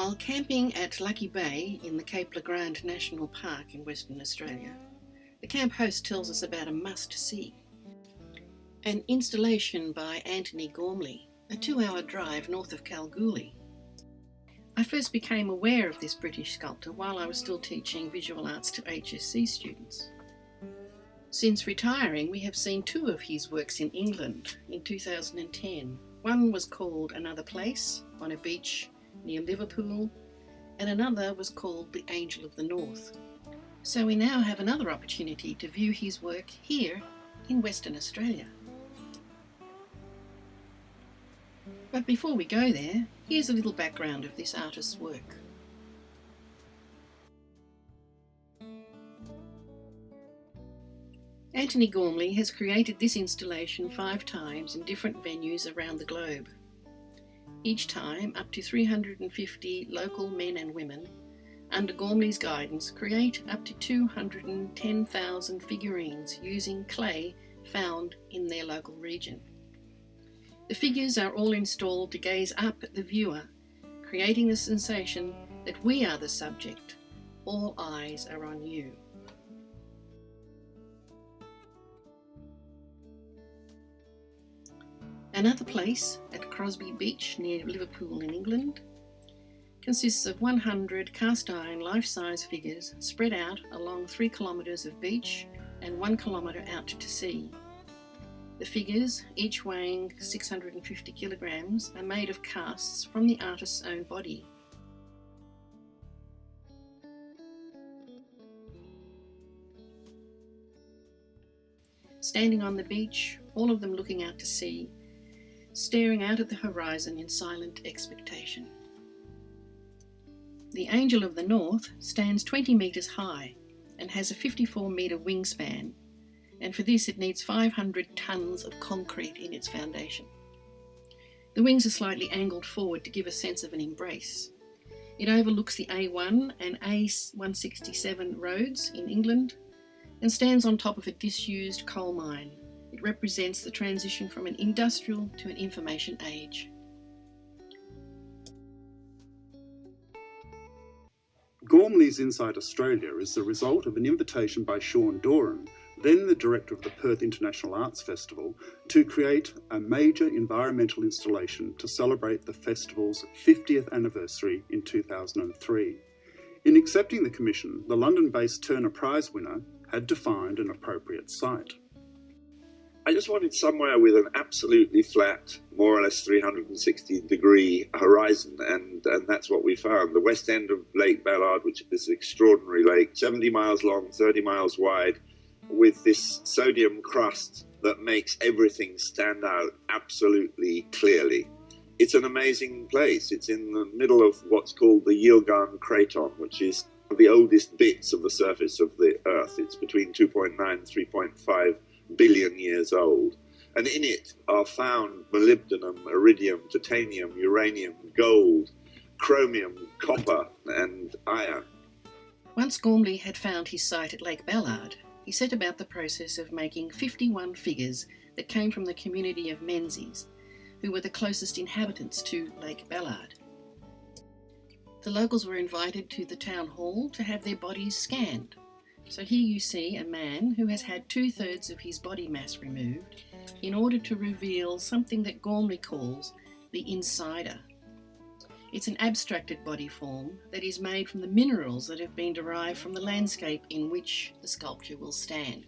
While camping at Lucky Bay in the Cape Le Grand National Park in Western Australia, the camp host tells us about a must-see. An installation by Antony Gormley, a 2-hour drive north of Kalgoorlie. I first became aware of this British sculptor while I was still teaching visual arts to HSC students. Since retiring, we have seen 2 of his works in England in 2010. One was called Another Place on a beach near Liverpool, and another was called The Angel of the North. So we now have another opportunity to view his work here in Western Australia. But before we go there, here's a little background of this artist's work. Antony Gormley has created this installation 5 times in different venues around the globe. Each time, up to 350 local men and women, under Gormley's guidance, create up to 210,000 figurines using clay found in their local region. The figures are all installed to gaze up at the viewer, creating the sensation that we are the subject. All eyes are on you. Another Place at Crosby Beach near Liverpool in England consists of 100 cast-iron life-size figures spread out along 3 kilometres of beach and 1 kilometre out to sea. The figures, each weighing 650 kilograms, are made of casts from the artist's own body. Standing on the beach, all of them looking out to sea, staring out at the horizon in silent expectation. The Angel of the North stands 20 metres high and has a 54-metre wingspan, and for this it needs 500 tonnes of concrete in its foundation. The wings are slightly angled forward to give a sense of an embrace. It overlooks the A1 and A167 roads in England and stands on top of a disused coal mine. It represents the transition from an industrial to an information age. Gormley's Inside Australia is the result of an invitation by Sean Doran, then the director of the Perth International Arts Festival, to create a major environmental installation to celebrate the festival's 50th anniversary in 2003. In accepting the commission, the London-based Turner Prize winner had to find an appropriate site. I just wanted somewhere with an absolutely flat, more or less 360-degree horizon, and that's what we found. The west end of Lake Ballard, which is this extraordinary lake, 70 miles long, 30 miles wide, with this sodium crust that makes everything stand out absolutely clearly. It's an amazing place. It's in the middle of what's called the Yilgarn Craton, which is the oldest bits of the surface of the Earth. It's between 2.9 and 3.5 billion years old. And in it are found molybdenum, iridium, titanium, uranium, gold, chromium, copper, and iron. Once Gormley had found his site at Lake Ballard, he set about the process of making 51 figures that came from the community of Menzies, who were the closest inhabitants to Lake Ballard. The locals were invited to the town hall to have their bodies scanned. So here you see a man who has had 2/3 of his body mass removed in order to reveal something that Gormley calls the insider. It's an abstracted body form that is made from the minerals that have been derived from the landscape in which the sculpture will stand.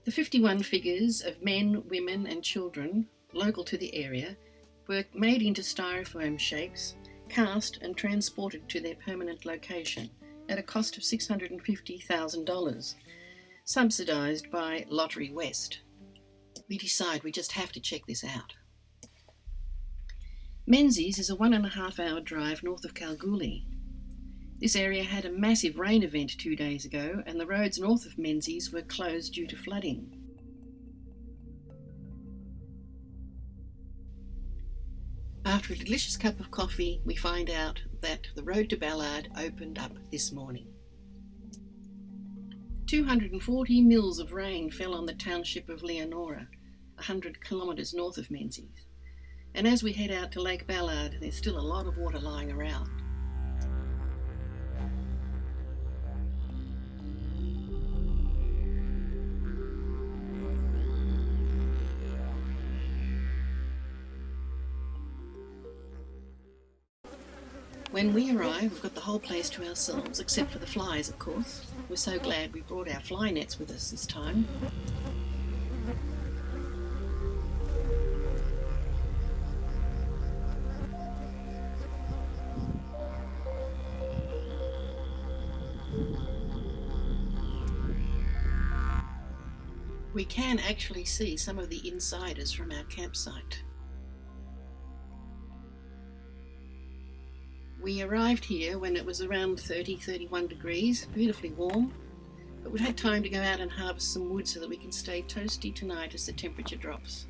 The 51 figures of men, women and children local to the area were made into styrofoam shapes, cast and transported to their permanent location at a cost of $650,000, subsidised by Lottery West. We decide we just have to check this out. Menzies is a 1.5-hour drive north of Kalgoorlie. This area had a massive rain event 2 days ago, and the roads north of Menzies were closed due to flooding. After a delicious cup of coffee, we find out that the road to Ballard opened up this morning. 240 mils of rain fell on the township of Leonora, 100 kilometres north of Menzies. And as we head out to Lake Ballard, there's still a lot of water lying around. When we arrive, we've got the whole place to ourselves, except for the flies, of course. We're so glad we brought our fly nets with us this time. We can actually see some of the insiders from our campsite. We arrived here when it was around 30-31 degrees, beautifully warm, but we've had time to go out and harvest some wood so that we can stay toasty tonight as the temperature drops.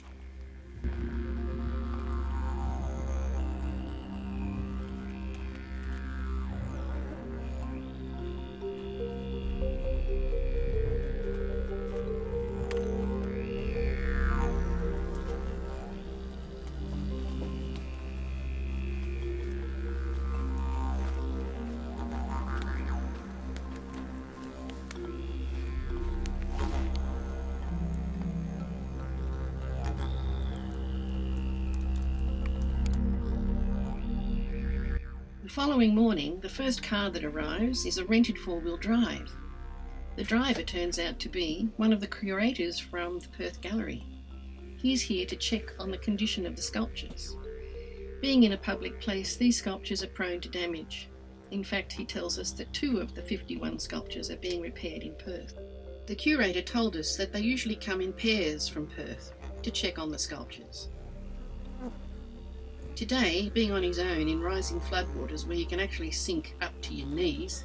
The following morning, the first car that arrives is a rented four-wheel drive. The driver turns out to be one of the curators from the Perth Gallery. He's here to check on the condition of the sculptures. Being in a public place, these sculptures are prone to damage. In fact, he tells us that 2 of the 51 sculptures are being repaired in Perth. The curator told us that they usually come in pairs from Perth to check on the sculptures. Today, being on his own in rising floodwaters where you can actually sink up to your knees,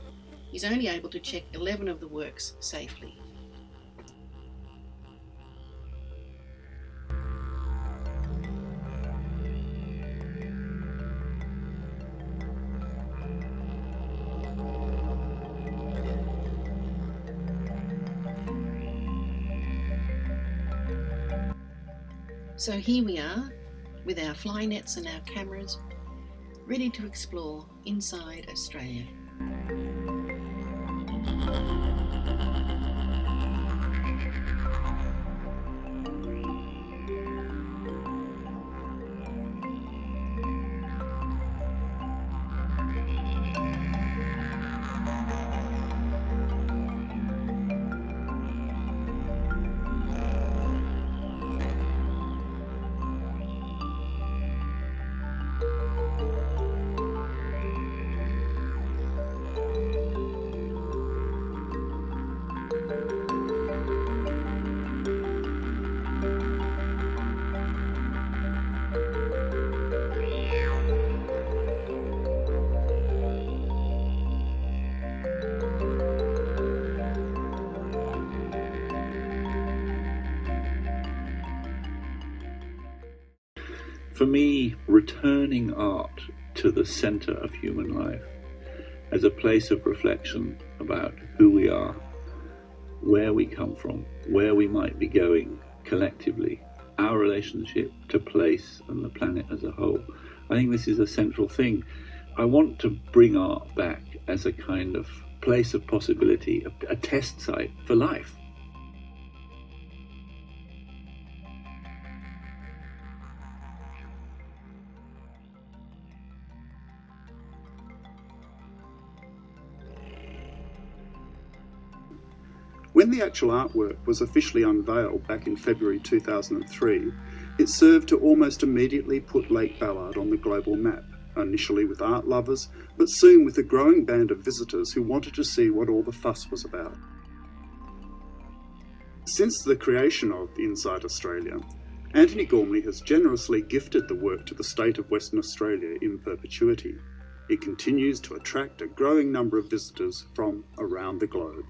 he's only able to check 11 of the works safely. So here we are, with our fly nets and our cameras, ready to explore inside Australia. For me, returning art to the centre of human life as a place of reflection about who we are, where we come from, where we might be going collectively, our relationship to place and the planet as a whole. I think this is a central thing. I want to bring art back as a kind of place of possibility, a test site for life. When the actual artwork was officially unveiled back in February 2003, it served to almost immediately put Lake Ballard on the global map, initially with art lovers, but soon with a growing band of visitors who wanted to see what all the fuss was about. Since the creation of Inside Australia, Antony Gormley has generously gifted the work to the state of Western Australia in perpetuity. It continues to attract a growing number of visitors from around the globe.